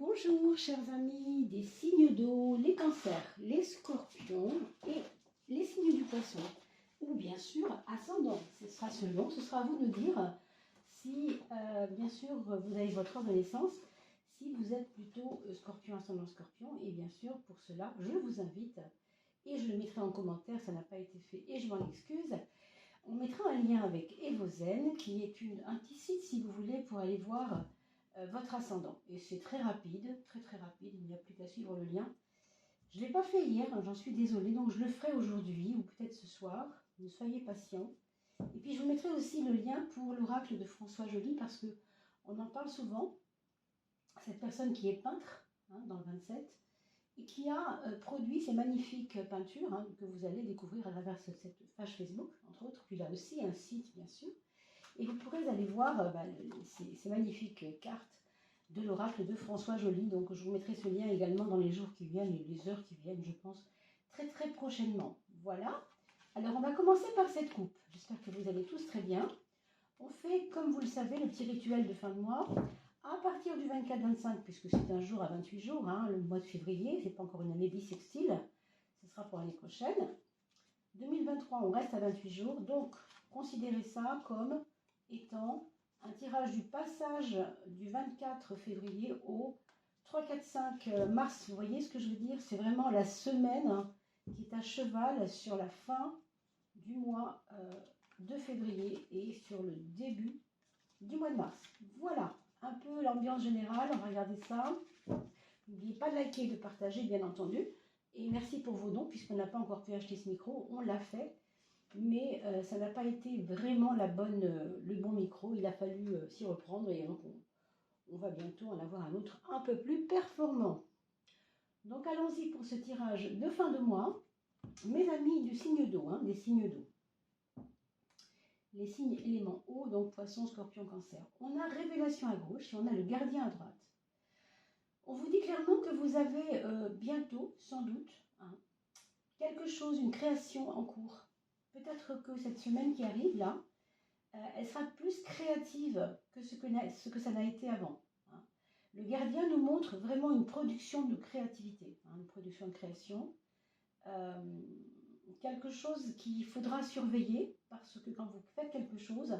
Bonjour chers amis des signes d'eau, les cancers, les scorpions et les signes du poisson. Ou bien sûr ascendant, ce sera selon, ce sera à vous de dire si bien sûr vous avez votre heure de naissance, si vous êtes plutôt scorpion, ascendant scorpion. Et bien sûr pour cela je vous invite, et je le mettrai en commentaire, ça n'a pas été fait et je m'en excuse. On mettra un lien avec Evozen qui est un petit site si vous voulez pour aller voir votre ascendant. Et c'est très rapide, très rapide, il n'y a plus qu'à suivre le lien. Je ne l'ai pas fait hier, j'en suis désolée, donc je le ferai aujourd'hui ou peut-être ce soir. Ne soyez patients. Et puis je vous mettrai aussi le lien pour l'oracle de François Joly parce qu'on en parle souvent. Cette personne qui est peintre dans le 27 et qui a produit ces magnifiques peintures que vous allez découvrir à travers cette page Facebook, entre autres. Puis il a aussi un site, bien sûr. Et vous pourrez aller voir ces magnifiques cartes de l'oracle de François Joly. Donc je vous mettrai ce lien également dans les jours qui viennent et les heures qui viennent, je pense, très prochainement. Voilà. Alors on va commencer par cette coupe. J'espère que vous allez tous très bien. On fait, comme vous le savez, le petit rituel de fin de mois. À partir du 24-25, puisque c'est un jour à 28 jours, le mois de février, c'est pas encore une année bissextile, ce sera pour l'année prochaine. 2023, on reste à 28 jours, donc considérez ça comme étant un tirage du passage du 24 février au 3, 4, 5 mars. Vous voyez ce que je veux dire? C'est vraiment la semaine qui est à cheval sur la fin du mois de février et sur le début du mois de mars. Voilà un peu l'ambiance générale. On va regarder ça. N'oubliez pas de liker et de partager, bien entendu. Et merci pour vos dons, puisqu'on n'a pas encore pu acheter ce micro. On l'a fait. Mais ça n'a pas été vraiment le bon micro. Il a fallu s'y reprendre et donc on va bientôt en avoir un autre un peu plus performant. Donc allons-y pour ce tirage de fin de mois. Mes amis du signe d'eau, des signes d'eau. Les signes éléments eau, donc poisson, scorpion, cancer. On a révélation à gauche et on a le gardien à droite. On vous dit clairement que vous avez bientôt, sans doute, quelque chose, une création en cours. Peut-être que cette semaine qui arrive là, elle sera plus créative que ce que ça n'a été avant. Le gardien nous montre vraiment une production de créativité, une production de création. Quelque chose qu'il faudra surveiller parce que quand vous faites quelque chose,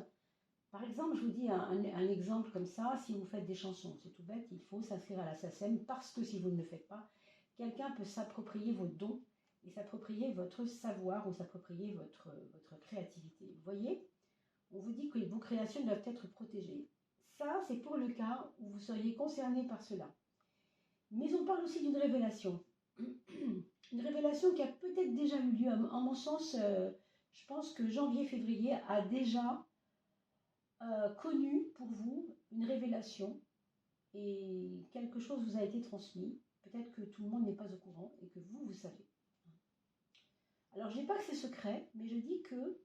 par exemple, je vous dis un exemple comme ça, si vous faites des chansons, c'est tout bête, il faut s'inscrire à la SACEM parce que si vous ne le faites pas, quelqu'un peut s'approprier vos dons et s'approprier votre savoir ou s'approprier votre créativité. Vous voyez, on vous dit que vos créations doivent être protégées. Ça, c'est pour le cas où vous seriez concerné par cela. Mais on parle aussi d'une révélation. Une révélation qui a peut-être déjà eu lieu. En mon sens, je pense que janvier-février a déjà connu pour vous une révélation et quelque chose vous a été transmis. Peut-être que tout le monde n'est pas au courant et que vous savez. Alors, je ne dis pas que c'est secret, mais je dis que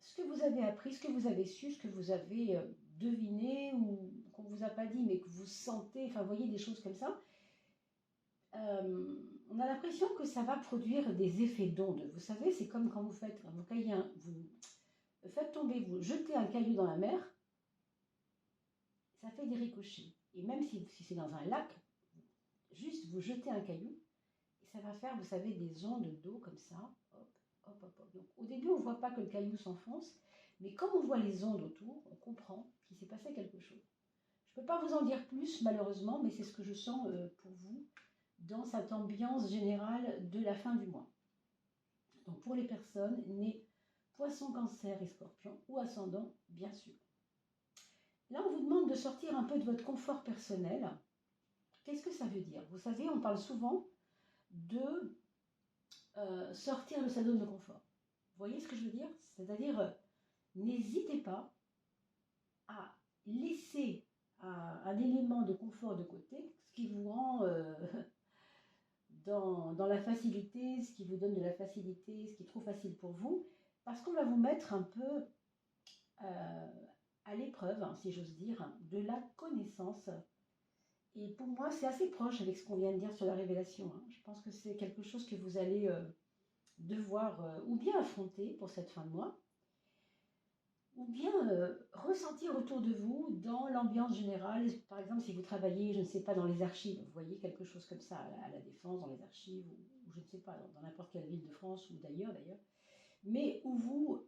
ce que vous avez appris, ce que vous avez su, ce que vous avez deviné ou qu'on ne vous a pas dit, mais que vous sentez, enfin, vous voyez des choses comme ça, on a l'impression que ça va produire des effets d'onde. Vous savez, c'est comme quand vous faites vous jetez un caillou dans la mer, ça fait des ricochets. Et même si c'est dans un lac, juste vous jetez un caillou, et ça va faire, vous savez, des ondes d'eau comme ça, hop. Donc, au début, on ne voit pas que le caillou s'enfonce, mais comme on voit les ondes autour, on comprend qu'il s'est passé quelque chose. Je ne peux pas vous en dire plus, malheureusement, mais c'est ce que je sens pour vous dans cette ambiance générale de la fin du mois. Donc, pour les personnes nées Poisson, Cancer et Scorpion, ou ascendant, bien sûr. Là, on vous demande de sortir un peu de votre confort personnel. Qu'est-ce que ça veut dire? Vous savez, on parle souvent de sortir de sa zone de confort. Vous voyez ce que je veux dire? C'est-à-dire, n'hésitez pas à laisser un élément de confort de côté, ce qui vous rend dans la facilité, ce qui vous donne de la facilité, ce qui est trop facile pour vous, parce qu'on va vous mettre un peu à l'épreuve, si j'ose dire, de la connaissance. Et pour moi, c'est assez proche avec ce qu'on vient de dire sur la révélation. Je pense que c'est quelque chose que vous allez devoir ou bien affronter pour cette fin de mois. ou bien ressentir autour de vous dans l'ambiance générale. Par exemple, si vous travaillez, je ne sais pas, dans les archives, vous voyez quelque chose comme ça à la Défense, dans les archives, ou je ne sais pas, dans n'importe quelle ville de France ou d'ailleurs, mais où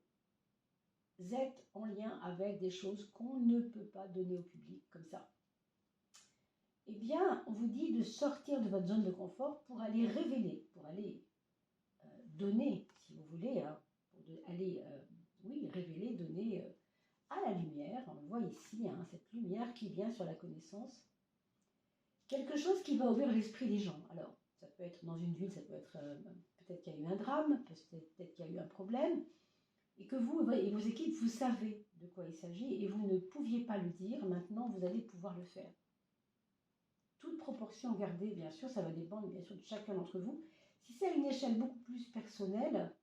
vous êtes en lien avec des choses qu'on ne peut pas donner au public comme ça. Eh bien, on vous dit de sortir de votre zone de confort pour aller révéler, pour aller donner, si vous voulez, hein, pour aller, oui, révéler, donner à la lumière. On le voit ici, hein, cette lumière qui vient sur la connaissance. Quelque chose qui va ouvrir l'esprit des gens. Alors, ça peut être dans une ville, ça peut être peut-être qu'il y a eu un drame, peut-être qu'il y a eu un problème, et que vous et vos équipes, vous savez de quoi il s'agit, et vous ne pouviez pas le dire. Maintenant, vous allez pouvoir le faire. Toute proportion gardée, bien sûr, ça va dépendre bien sûr de chacun d'entre vous. Si c'est à une échelle beaucoup plus personnelle,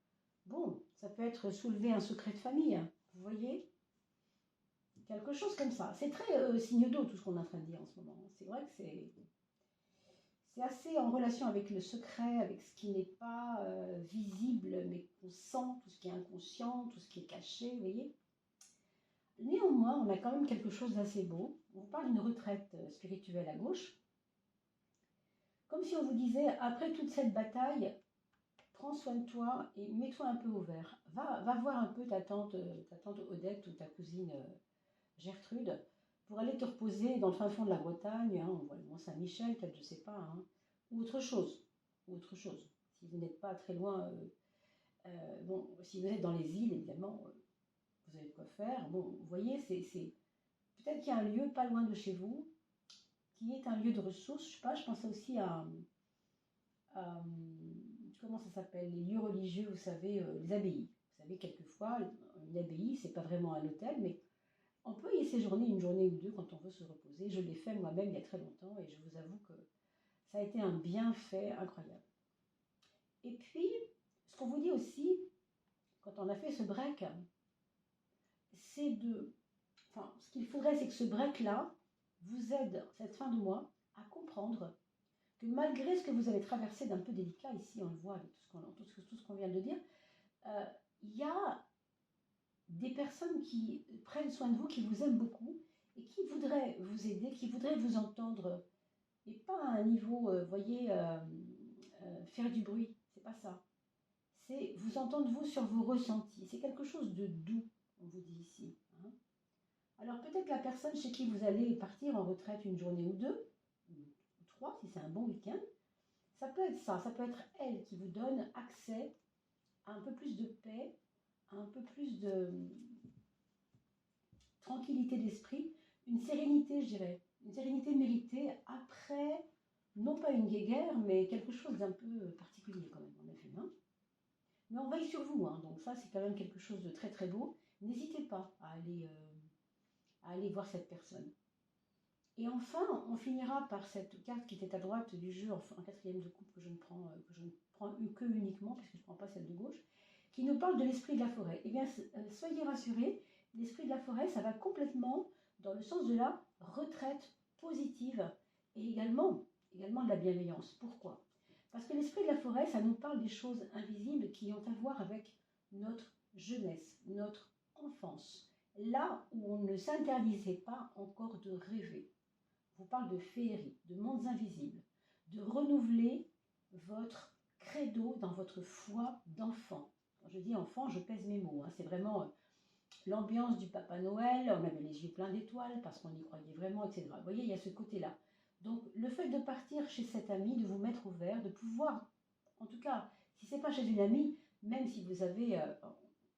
bon, ça peut être soulever un secret de famille, hein, vous voyez, quelque chose comme ça. C'est très signe d'eau tout ce qu'on est en train de dire en ce moment. C'est vrai que c'est assez en relation avec le secret, avec ce qui n'est pas visible, mais qu'on sent, tout ce qui est inconscient, tout ce qui est caché, vous voyez. Néanmoins, on a quand même quelque chose d'assez beau. On vous parle d'une retraite spirituelle à gauche. Comme si on vous disait, après toute cette bataille, prends soin de toi et mets-toi un peu au vert. Va voir un peu ta tante Odette ou ta cousine Gertrude pour aller te reposer dans le fin fond de la Bretagne, hein, on voit le Mont-Saint-Michel, peut-être, je ne sais pas, hein, ou autre chose. Si vous n'êtes pas très loin, bon, si vous êtes dans les îles, évidemment, vous avez de quoi faire. Bon, vous voyez, c'est peut-être qu'il y a un lieu pas loin de chez vous qui est un lieu de ressources. Je sais pas, je pensais aussi à comment ça s'appelle, les lieux religieux, vous savez, les abbayes. Vous savez, quelquefois, une abbaye, c'est pas vraiment un hôtel, mais on peut y séjourner une journée ou deux quand on veut se reposer. Je l'ai fait moi-même il y a très longtemps et je vous avoue que ça a été un bienfait incroyable. Et puis, ce qu'on vous dit aussi, quand on a fait ce break, c'est de... Enfin, ce qu'il faudrait, c'est que ce break-là vous aide, cette fin de mois, à comprendre que malgré ce que vous avez traversé d'un peu délicat, ici on le voit avec tout ce qu'on vient de dire, il y a des personnes qui prennent soin de vous, qui vous aiment beaucoup et qui voudraient vous aider, qui voudraient vous entendre, et pas à un niveau, voyez, faire du bruit, c'est pas ça. C'est vous entendre vous sur vos ressentis. C'est quelque chose de doux, on vous dit ici. Hein. Alors peut-être la personne chez qui vous allez partir en retraite une journée ou deux, ou trois si c'est un bon week-end, ça peut être ça peut être elle qui vous donne accès à un peu plus de paix, à un peu plus de tranquillité d'esprit, une sérénité, je dirais, une sérénité méritée après, non pas une guéguerre, mais quelque chose d'un peu particulier quand même, on a vu. Hein. Mais on veille sur vous, hein, donc ça c'est quand même quelque chose de très très beau. N'hésitez pas à aller voir cette personne. Et enfin, on finira par cette carte qui était à droite du jeu, en quatrième de coupe que je ne prends que uniquement, puisque je ne prends pas celle de gauche, qui nous parle de l'esprit de la forêt. Eh bien, soyez rassurés, l'esprit de la forêt, ça va complètement dans le sens de la retraite positive et également de la bienveillance. Pourquoi? Parce que l'esprit de la forêt, ça nous parle des choses invisibles qui ont à voir avec notre jeunesse, notre enfance, là où on ne s'interdisait pas encore de rêver. Je vous parle de féerie, de mondes invisibles, de renouveler votre credo dans votre foi d'enfant. Quand je dis enfant, je pèse mes mots. Hein. C'est vraiment l'ambiance du Papa Noël. On avait les yeux pleins d'étoiles parce qu'on y croyait vraiment, etc. Vous voyez, il y a ce côté-là. Donc, le fait de partir chez cet ami, de vous mettre au vert, de pouvoir, en tout cas, si ce n'est pas chez une amie, même si vous avez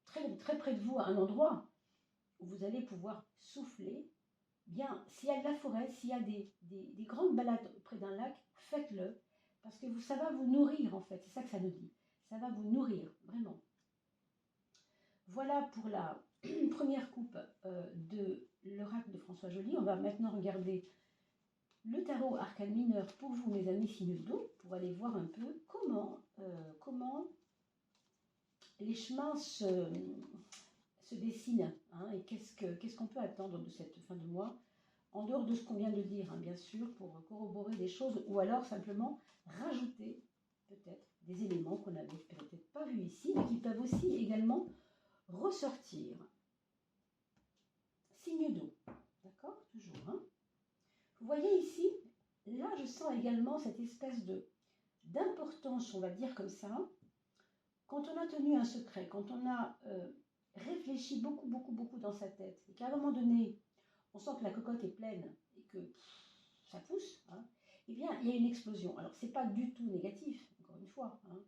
très, très près de vous un endroit où vous allez pouvoir souffler, bien, s'il y a de la forêt, s'il y a des grandes balades près d'un lac, faites-le, parce que ça va vous nourrir en fait, c'est ça que ça nous dit. Ça va vous nourrir, vraiment. Voilà pour la première coupe de l'oracle de François Joly. On va maintenant regarder le tarot arcane mineur pour vous, mes amis signes d'eau, pour aller voir un peu comment les chemins se dessinent, hein, et qu'est-ce qu'on peut attendre de cette fin de mois, en dehors de ce qu'on vient de dire, hein, bien sûr, pour corroborer des choses, ou alors simplement rajouter peut-être des éléments qu'on n'avait peut-être pas vus ici, mais qui peuvent aussi également ressortir. signe d'eau. D'accord? Toujours. Hein. Vous voyez ici, là je sens également cette espèce d'importance, on va dire comme ça. Quand on a tenu un secret, quand on a réfléchi beaucoup dans sa tête, et qu'à un moment donné, on sent que la cocotte est pleine et que ça pousse, hein, eh bien, il y a une explosion. Alors, ce n'est pas du tout négatif, encore une fois. Hein.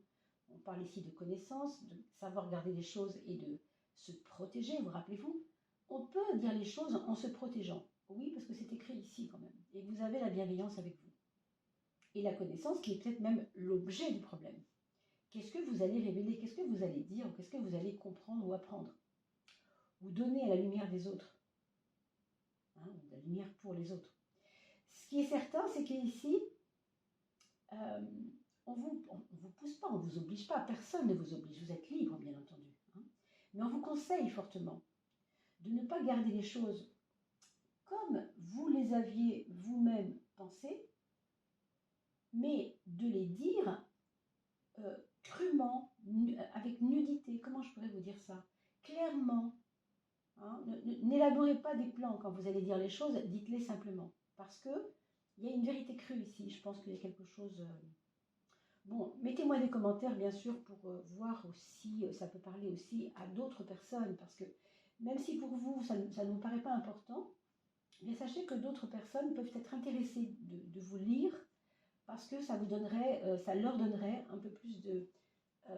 On parle ici de connaissance, de savoir garder les choses et de se protéger, vous rappelez-vous? On peut dire les choses en se protégeant. Oui, parce que c'est écrit ici quand même. Et vous avez la bienveillance avec vous. Et la connaissance qui est peut-être même l'objet du problème. Qu'est-ce que vous allez révéler? Qu'est-ce que vous allez dire? Qu'est-ce que vous allez comprendre ou apprendre? Ou donner à la lumière des autres? Hein, la lumière pour les autres. Ce qui est certain, c'est qu'ici, on vous pousse pas, on ne vous oblige pas, personne ne vous oblige, vous êtes libre bien entendu. Hein, mais on vous conseille fortement de ne pas garder les choses comme vous les aviez vous-même pensées, mais de les dire crûment, avec nudité, comment je pourrais vous dire ça? Clairement. Hein, n'élaborez pas des plans quand vous allez dire les choses, dites-les simplement. Parce que il y a une vérité crue ici, je pense qu'il y a quelque chose... Bon, mettez-moi des commentaires, bien sûr, pour voir aussi, ça peut parler aussi à d'autres personnes, parce que même si pour vous, ça ne vous paraît pas important, bien sachez que d'autres personnes peuvent être intéressées de vous lire, parce que ça vous donnerait, ça leur donnerait un peu plus de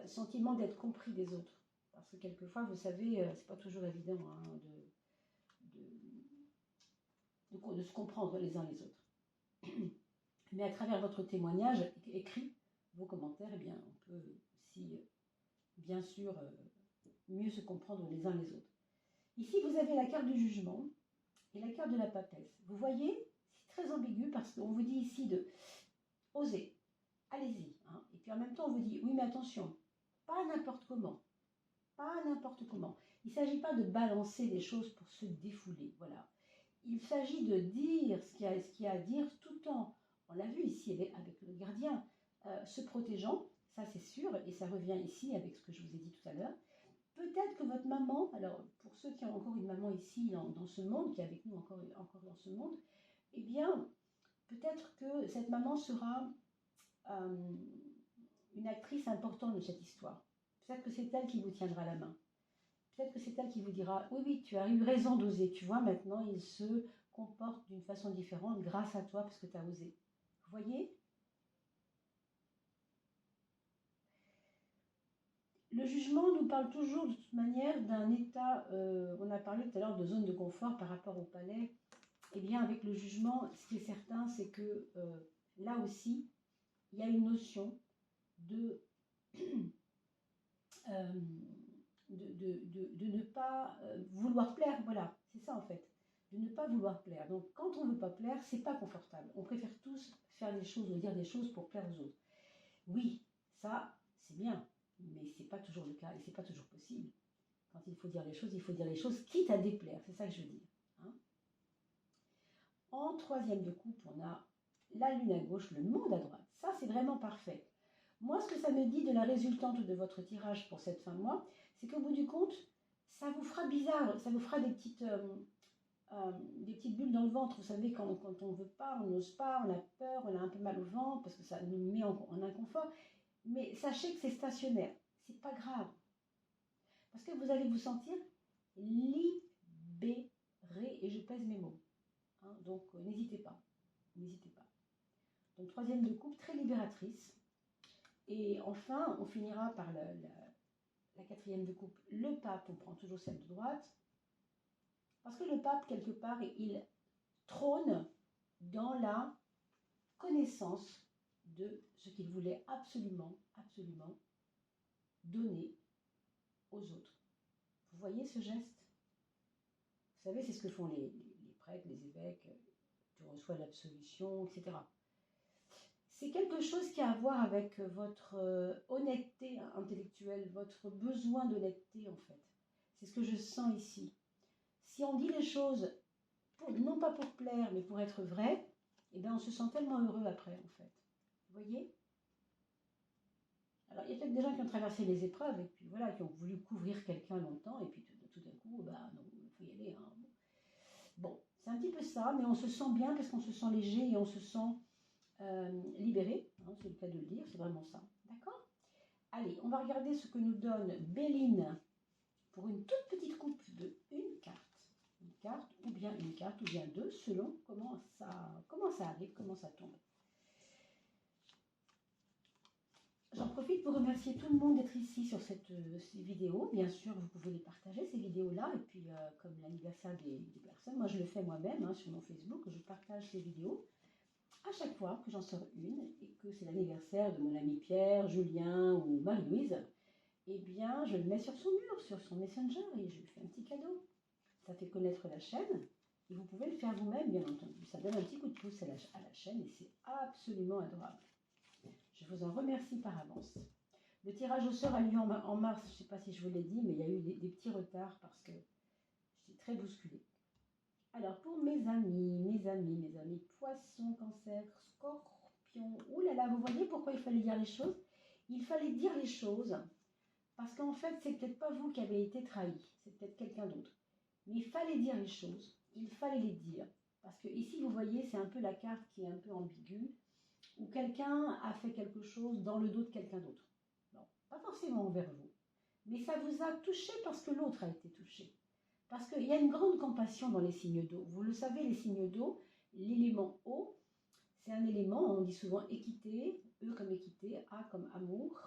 sentiment d'être compris des autres. Parce que quelquefois, vous savez, c'est pas toujours évident hein, de se comprendre les uns les autres. Mais à travers votre témoignage écrit, vos commentaires, eh bien, on peut aussi, bien sûr, mieux se comprendre les uns les autres. Ici, vous avez la carte du jugement et la carte de la papesse. Vous voyez, c'est très ambigu parce qu'on vous dit ici de oser, allez-y. Hein. Et puis en même temps, on vous dit, oui, mais attention, pas n'importe comment. Pas n'importe comment. Il ne s'agit pas de balancer des choses pour se défouler. Voilà. Il s'agit de dire ce qu'il y a à dire tout en, on l'a vu ici avec le gardien, se protégeant, ça c'est sûr, et ça revient ici avec ce que je vous ai dit tout à l'heure. Peut-être que votre maman, alors pour ceux qui ont encore une maman ici dans ce monde, qui est avec nous encore dans ce monde, eh bien, peut-être que cette maman sera une actrice importante de cette histoire. Peut-être que c'est elle qui vous tiendra la main. Peut-être que c'est elle qui vous dira, oui, oui, tu as eu raison d'oser. Tu vois, maintenant, il se comporte d'une façon différente grâce à toi parce que tu as osé. Vous voyez? Le jugement nous parle toujours de toute manière d'un état, on a parlé tout à l'heure de zone de confort par rapport au palais. Eh bien, avec le jugement, ce qui est certain, c'est que là aussi, il y a une notion de... de ne pas vouloir plaire, voilà, c'est ça en fait, de ne pas vouloir plaire. Donc quand on ne veut pas plaire, c'est pas confortable. On préfère tous faire des choses ou dire des choses pour plaire aux autres. Oui, ça c'est bien, mais c'est pas toujours le cas et c'est pas toujours possible. Quand il faut dire les choses, il faut dire les choses quitte à déplaire, c'est ça que je veux dire. Hein. En troisième de coupe, on a la lune à gauche, le monde à droite. Ça c'est vraiment parfait. Moi, ce que ça me dit de la résultante de votre tirage pour cette fin de mois, c'est qu'au bout du compte, ça vous fera bizarre, ça vous fera des petites bulles dans le ventre. Vous savez, quand on ne veut pas, on n'ose pas, on a peur, on a un peu mal au ventre parce que ça nous met en inconfort. Mais sachez que c'est stationnaire, c'est pas grave. Parce que vous allez vous sentir libéré, et je pèse mes mots. Hein, donc, n'hésitez pas, n'hésitez pas. Donc, troisième de coupe, très libératrice. Et enfin, on finira par la quatrième de coupe, le pape, on prend toujours celle de droite, parce que le pape, quelque part, il trône dans la connaissance de ce qu'il voulait absolument donner aux autres. Vous voyez ce geste? Vous savez, c'est ce que font les prêtres, les évêques, tu reçois l'absolution, etc. C'est quelque chose qui a à voir avec votre honnêteté intellectuelle, votre besoin d'honnêteté en fait. C'est ce que je sens ici. Si on dit les choses, non pas pour plaire, mais pour être vrai, eh bien on se sent tellement heureux après en fait. Vous voyez? Alors il y a peut-être des gens qui ont traversé les épreuves et puis voilà, qui ont voulu couvrir quelqu'un longtemps et puis tout d'un coup, bah non, il faut y aller. Hein. Bon, c'est un petit peu ça, mais on se sent bien parce qu'on se sent léger et on se sent libéré, hein, c'est le cas de le dire, c'est vraiment ça. D'accord? Allez, on va regarder ce que nous donne Béline pour une toute petite coupe de une carte. Une carte, ou bien une carte, ou bien deux, selon comment ça arrive, comment ça tombe. J'en profite pour remercier tout le monde d'être ici sur cette vidéo. Bien sûr, vous pouvez les partager, ces vidéos-là. Et puis, comme l'anniversaire des personnes, moi je le fais moi-même hein, sur mon Facebook. Je partage ces vidéos à chaque fois que j'en sors une et que c'est l'anniversaire de mon ami Pierre, Julien ou Marie-Louise. Eh bien, je le mets sur son mur, sur son Messenger et je lui fais un petit cadeau. Ça fait connaître la chaîne et vous pouvez le faire vous-même, bien entendu. Ça donne un petit coup de pouce à la chaîne et c'est absolument adorable. Je vous en remercie par avance. Le tirage au sort a lieu en mars, je ne sais pas si je vous l'ai dit, mais il y a eu des petits retards parce que j'étais très bousculée. Alors, pour mes amis poissons, cancer, scorpion, ouh là là, vous voyez pourquoi il fallait dire les choses? Il fallait dire les choses parce qu'en fait, c'est peut-être pas vous qui avez été trahi, c'est peut-être quelqu'un d'autre. Mais il fallait dire les choses, il fallait les dire. Parce que ici, vous voyez, c'est un peu la carte qui est un peu ambiguë, où quelqu'un a fait quelque chose dans le dos de quelqu'un d'autre. Non, pas forcément envers vous, mais ça vous a touché parce que l'autre a été touché. Parce qu'il y a une grande compassion dans les signes d'eau. Vous le savez, les signes d'eau, l'élément eau, c'est un élément, on dit souvent équité, E comme équité, A comme amour,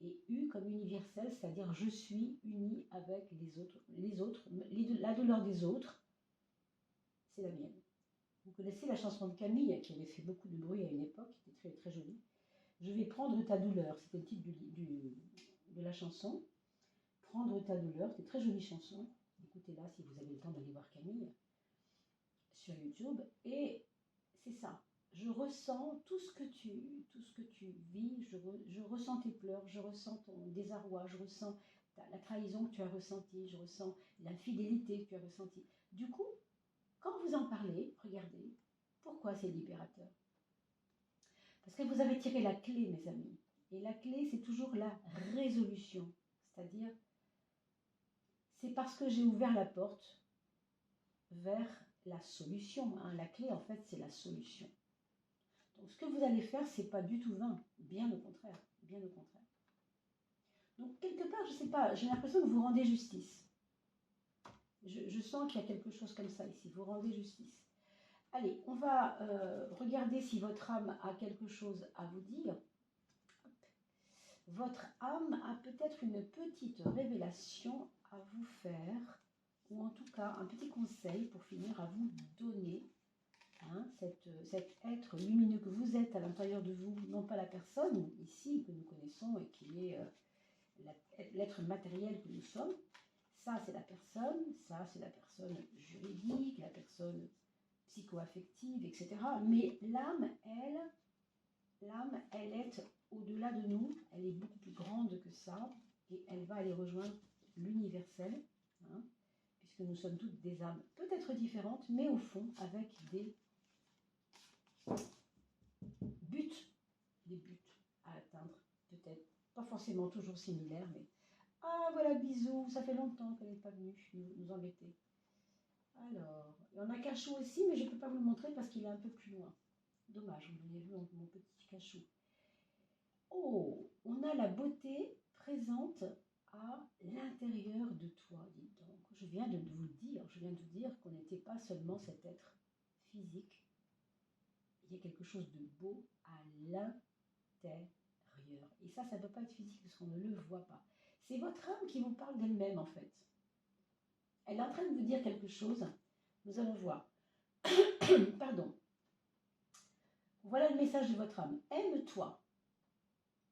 et U comme universel, c'est-à-dire je suis uni avec les autres, la douleur des autres, c'est la mienne. Vous connaissez la chanson de Camille qui avait fait beaucoup de bruit à une époque, qui était très, très jolie. Je vais prendre ta douleur, c'était le titre de la chanson. Prendre ta douleur, c'est une très jolie chanson. Écoutez-la si vous avez le temps d'aller voir Camille sur YouTube. Et c'est ça. Je ressens tout ce que tu vis. Je ressens tes pleurs, je ressens ton désarroi, je ressens la trahison que tu as ressentie, je ressens l'infidélité que tu as ressentie. Du coup, quand vous en parlez, regardez, pourquoi c'est libérateur? Parce que vous avez tiré la clé, mes amis. Et la clé, c'est toujours la résolution. C'est-à-dire, c'est parce que j'ai ouvert la porte vers la solution. Hein. La clé, en fait, c'est la solution. Donc, ce que vous allez faire, c'est pas du tout vain. Bien au contraire. Bien au contraire. Donc, quelque part, je sais pas, j'ai l'impression que vous rendez justice. Je sens qu'il y a quelque chose comme ça ici. Vous rendez justice. Allez, on va regarder si votre âme a quelque chose à vous dire. Votre âme a peut-être une petite révélation à vous faire, ou en tout cas un petit conseil pour finir à vous donner. Hein, cet être lumineux que vous êtes à l'intérieur de vous, non pas la personne ici que nous connaissons et qui est l'être matériel que nous sommes. Ça, c'est la personne, ça, c'est la personne juridique, la personne psycho-affective, etc. Mais l'âme, elle est au-delà de nous, elle est beaucoup plus grande que ça, et elle va aller rejoindre l'universel, hein, puisque nous sommes toutes des âmes peut-être différentes, mais au fond avec des buts à atteindre, peut-être, pas forcément toujours similaires, mais... Ah, voilà, bisous, ça fait longtemps qu'elle n'est pas venue nous embêter. Alors, il y en a cachot aussi, mais je ne peux pas vous le montrer parce qu'il est un peu plus loin. Dommage, vous l'avez vu, mon petit cachot. Oh, on a la beauté présente à l'intérieur de toi, dites donc. Je viens de vous le dire qu'on n'était pas seulement cet être physique. Il y a quelque chose de beau à l'intérieur. Et ça ne peut pas être physique parce qu'on ne le voit pas. C'est votre âme qui vous parle d'elle-même en fait. Elle est en train de vous dire quelque chose. Nous allons voir. Pardon. Voilà le message de votre âme. Aime-toi.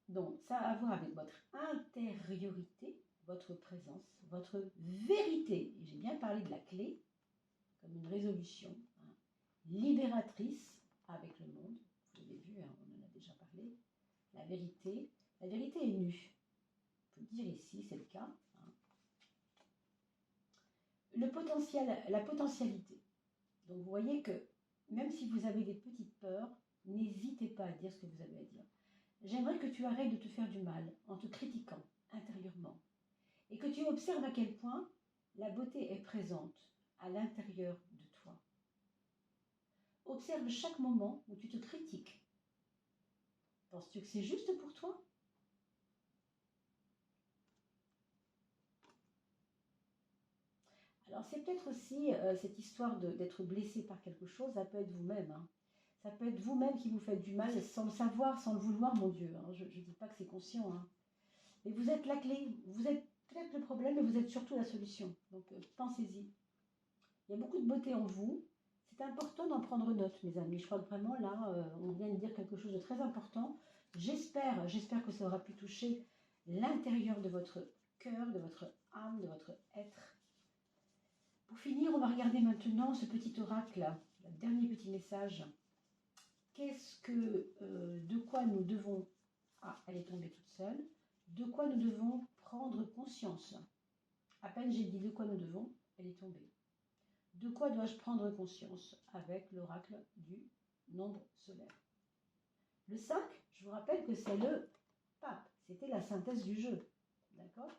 Donc, ça a à voir avec votre intériorité, votre présence, votre vérité. Et j'ai bien parlé de la clé, comme une résolution, hein, libératrice avec le monde. Vous l'avez vu, hein, on en a déjà parlé. La vérité est nue. On peut le dire ici, c'est le cas. Hein. Le potentiel, la potentialité. Donc, vous voyez que même si vous avez des petites peurs, n'hésitez pas à dire ce que vous avez à dire. J'aimerais que tu arrêtes de te faire du mal en te critiquant intérieurement et que tu observes à quel point la beauté est présente à l'intérieur de Observe chaque moment où tu te critiques. Penses-tu que c'est juste pour toi? Alors c'est peut-être aussi cette histoire d'être blessé par quelque chose, ça peut être vous-même. Hein. Ça peut être vous-même qui vous faites du mal sans le savoir, sans le vouloir, mon Dieu. Hein. Je ne dis pas que c'est conscient. Hein. Mais vous êtes la clé, vous êtes peut-être le problème, mais vous êtes surtout la solution. Donc pensez-y. Il y a beaucoup de beauté en vous. C'est important d'en prendre note, mes amis. Je crois que vraiment là, on vient de dire quelque chose de très important. J'espère que ça aura pu toucher l'intérieur de votre cœur, de votre âme, de votre être. Pour finir, on va regarder maintenant ce petit oracle, le dernier petit message. Qu'est-ce que, de quoi nous devons, ah, elle est tombée toute seule, de quoi nous devons prendre conscience. À peine j'ai dit de quoi nous devons, elle est tombée. De quoi dois-je prendre conscience avec l'oracle du nombre solaire? Le 5, je vous rappelle que c'est le pape, c'était la synthèse du jeu, d'accord?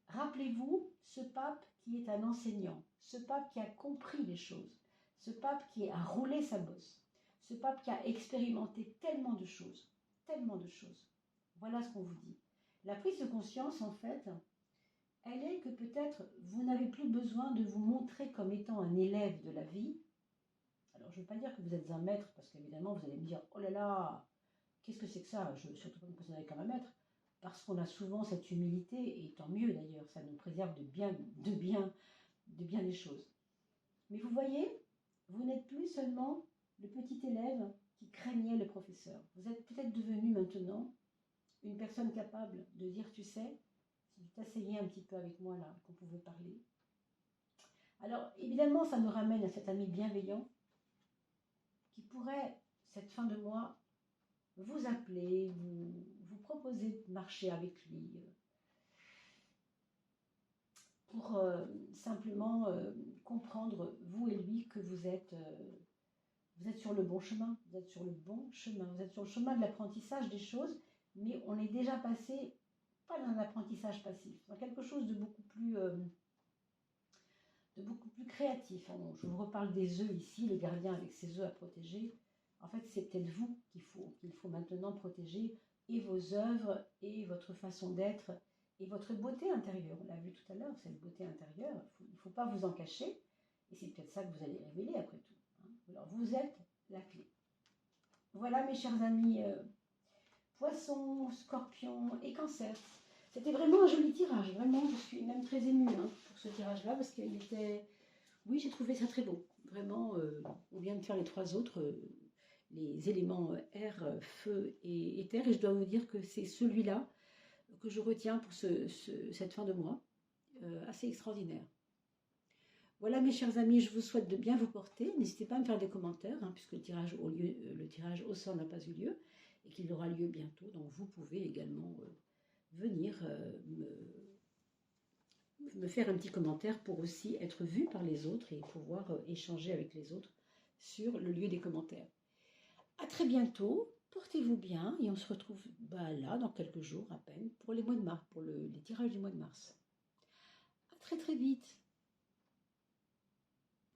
Rappelez-vous, ce pape qui est un enseignant, ce pape qui a compris les choses, ce pape qui a roulé sa bosse, ce pape qui a expérimenté tellement de choses, tellement de choses. Voilà ce qu'on vous dit. La prise de conscience, en fait, elle est que peut-être vous n'avez plus besoin de vous montrer comme étant un élève de la vie. Alors, je ne veux pas dire que vous êtes un maître, parce qu'évidemment, vous allez me dire, oh là là, qu'est-ce que c'est que ça? Je ne veux surtout pas me considérer comme un maître. Parce qu'on a souvent cette humilité, et tant mieux d'ailleurs, ça nous préserve de bien des choses. Mais vous voyez, vous n'êtes plus seulement le petit élève qui craignait le professeur. Vous êtes peut-être devenu maintenant une personne capable de dire, tu sais, si tu t'asseyais un petit peu avec moi là, qu'on pouvait parler. Alors évidemment, ça nous ramène à cet ami bienveillant qui pourrait, cette fin de mois, vous appeler, vous proposer de marcher avec lui pour simplement comprendre, vous et lui, que vous êtes sur le bon chemin, vous êtes sur le bon chemin, vous êtes sur le chemin de l'apprentissage des choses, mais on est déjà passé, pas dans un apprentissage passif, dans quelque chose de beaucoup plus créatif. Je vous reparle des œufs ici, le gardien avec ses œufs à protéger. En fait, c'est peut-être vous qu'il faut maintenant protéger, et vos œuvres, et votre façon d'être, et votre beauté intérieure. On l'a vu tout à l'heure, cette beauté intérieure, il ne faut pas vous en cacher, et c'est peut-être ça que vous allez révéler après tout. Hein. Alors, vous êtes la clé. Voilà, mes chers amis, Poissons, Scorpions et Cancer. C'était vraiment un joli tirage, vraiment, je suis même très émue pour ce tirage-là, parce qu'il était... Oui, j'ai trouvé ça très beau. Vraiment, on vient de faire les trois autres, les éléments air, feu et terre. Et je dois vous dire que c'est celui-là que je retiens pour cette fin de mois. Assez extraordinaire. Voilà, mes chers amis, je vous souhaite de bien vous porter. N'hésitez pas à me faire des commentaires, puisque le tirage au sort n'a pas eu lieu et qu'il aura lieu bientôt. Donc, vous pouvez également venir me faire un petit commentaire pour aussi être vu par les autres et pouvoir échanger avec les autres sur le lieu des commentaires. À très bientôt, portez-vous bien et on se retrouve là dans quelques jours à peine pour les mois de mars, pour les tirages du mois de mars. À très très vite.